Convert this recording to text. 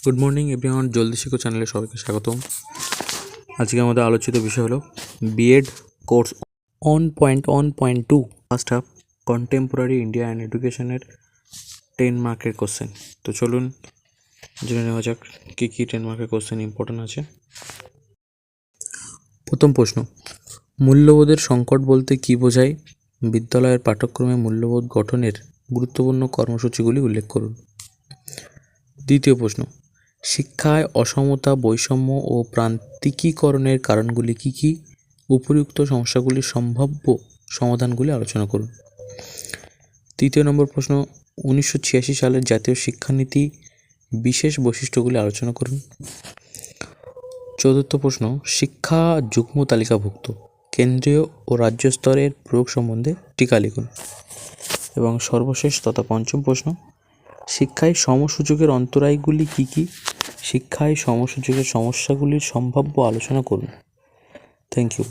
Good morning everyone, জলদি শিখো চ্যানেলে সবাইকে স্বাগতম। আজকে আমাদের আলোচিত বিষয় হলো BEd course 1.1.2 first half contemporary India and এডুকেশনের 10 মার্কের কোশ্চেন। তো চলুন জেনে নেওয়া যাক কী কী 10 মার্কের কোশ্চেন ইম্পর্টেন্ট আছে। প্রথম প্রশ্ন, মূল্যবোধের সংকট বলতে কী বোঝায়? বিদ্যালয়ের পাঠ্যক্রমে মূল্যবোধ গঠনের গুরুত্বপূর্ণ কর্মসূচিগুলি উল্লেখ করুন। দ্বিতীয় প্রশ্ন, শিক্ষায় অসমতা, বৈষম্য ও প্রান্তিকীকরণের কারণগুলি কী কী? উপরিউক্ত সমস্যাগুলির সম্ভাব্য সমাধানগুলি আলোচনা করুন। তৃতীয় নম্বর প্রশ্ন, 1986 সালের জাতীয় শিক্ষানীতি বিশেষ বৈশিষ্ট্যগুলি আলোচনা করুন। চতুর্থ প্রশ্ন, শিক্ষা যুগ্ম তালিকাভুক্ত কেন্দ্রীয় ও রাজ্য স্তরের প্রয়োগ সম্বন্ধে টিকা লিখুন। এবং সর্বশেষ তথা পঞ্চম প্রশ্ন, শিক্ষায় সমসুযোগের অন্তরায়গুলি কী কী? শিক্ষায় সমসুযোগের সমস্যাগুলির সম্ভাব্য আলোচনা করুন। Thank you.